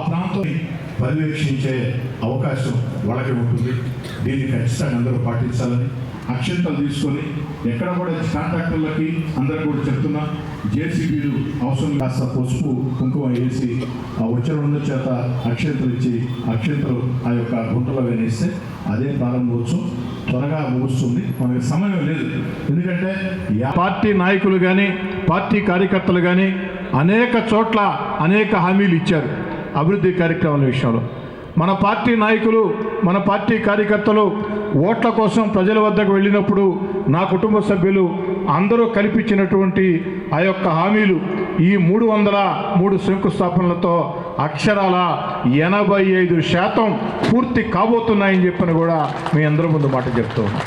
ప్రాంతం పర్యవేక్షించే అవకాశం వాళ్ళకి ఉంటుంది. దీన్ని ఖచ్చితంగా అందరూ పాటించాలని అక్షంతలు తీసుకొని ఎక్కడ కూడా కాంట్రాక్టర్లకి అందరూ కూడా చెప్తున్నా, జేసీబీలు అవసరం కాస్త పసుపు కుంకుమ వేసి ఆ వచ్చిన చేత అక్షంతలు ఇచ్చి అక్షంతలు ఆ యొక్క గుంటలో వేనేస్తే అదే ప్రారంభోత్సవం త్వరగా ముగుస్తుంది. మనకి సమయం లేదు. ఎందుకంటే పార్టీ నాయకులు కానీ పార్టీ కార్యకర్తలు కానీ అనేక చోట్ల అనేక హామీలు ఇచ్చారు అభివృద్ధి కార్యక్రమాల విషయంలో. మన పార్టీ నాయకులు మన పార్టీ కార్యకర్తలు ఓట్ల కోసం ప్రజల వద్దకు వెళ్ళినప్పుడు నా కుటుంబ సభ్యులు అందరూ కల్పించినటువంటి ఆ యొక్క హామీలు ఈ 303 శంకుస్థాపనలతో అక్షరాల 85% పూర్తి కాబోతున్నాయని చెప్పని కూడా మీ అందరి ముందు మాట చెప్తూ ఉన్నాం.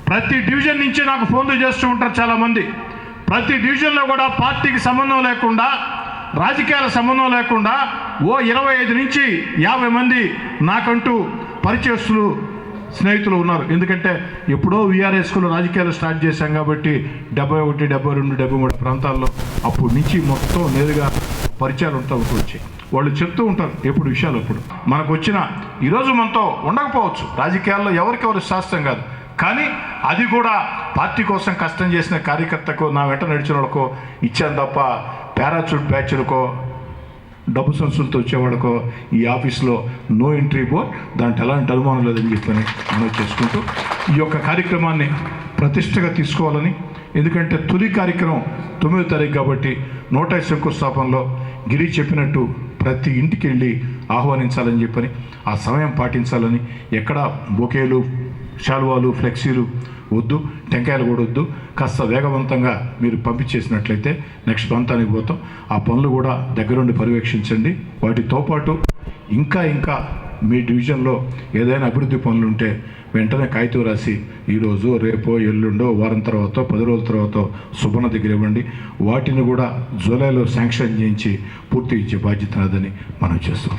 ప్రతి డివిజన్ నుంచి నాకు ఫోన్లు చేస్తూ ఉంటారు చాలామంది. ప్రతి డివిజన్లో కూడా పార్టీకి సంబంధం లేకుండా రాజకీయాల సంబంధం లేకుండా 25 నుంచి 50 మంది నాకంటూ పరిచయస్తులు స్నేహితులు ఉన్నారు. ఎందుకంటే ఎప్పుడో వీఆర్ఎస్కులు రాజకీయాలు స్టార్ట్ చేశాం కాబట్టి 71, 72, 73 ప్రాంతాల్లో అప్పటి నుంచి మొత్తం నేరుగా పరిచయాలు ఉంటా వచ్చాయి. వాళ్ళు చెప్తూ ఉంటారు ఎప్పుడు విషయాలు. అప్పుడు మనకు వచ్చిన ఈరోజు మనతో ఉండకపోవచ్చు, రాజకీయాల్లో ఎవరికెవరు శాస్త్రం కాదు, కానీ అది కూడా పార్టీ కోసం కష్టం చేసిన కార్యకర్తకు నా వెంట నడిచిన వాళ్ళకో ఇచ్చాను తప్ప పారాచూట్ బ్యాచ్లకో డబ్బు సంస్థలతో వచ్చేవాళ్ళకో ఈ ఆఫీస్లో నో ఎంట్రీ బోర్డ్, దాంట్లో ఎలాంటి అనుమానం లేదని చెప్పని మనం చేసుకుంటూ ఈ యొక్క కార్యక్రమాన్ని ప్రతిష్టగా తీసుకోవాలని, ఎందుకంటే తొలి కార్యక్రమం 9వ తారీఖు కాబట్టి 105 శంకుస్థాపనలో గిరి చెప్పినట్టు ప్రతి ఇంటికి వెళ్ళి ఆహ్వానించాలని చెప్పని ఆ సమయం పాటించాలని, ఎక్కడ బొకేలు శాలువాలు ఫ్లెక్సీలు వద్దు, టెంకాయలు కూడా వద్దు, కాస్త వేగవంతంగా మీరు పంపించేసినట్లయితే నెక్స్ట్ ప్రాంతానికి పోతాం. ఆ పనులు కూడా దగ్గరుండి పర్యవేక్షించండి. వాటితో పాటు ఇంకా మీ డివిజన్లో ఏదైనా అభివృద్ధి పనులు ఉంటే వెంటనే కాగితం రాసి ఈరోజు రేపో ఎల్లుండో వారం తర్వాత 10 రోజుల తర్వాత సుబ్బన్న దగ్గర ఇవ్వండి. వాటిని కూడా జూలైలో శాంక్షన్ చేయించి పూర్తి ఇచ్చే బాధ్యత నాదని మనం చేస్తాం.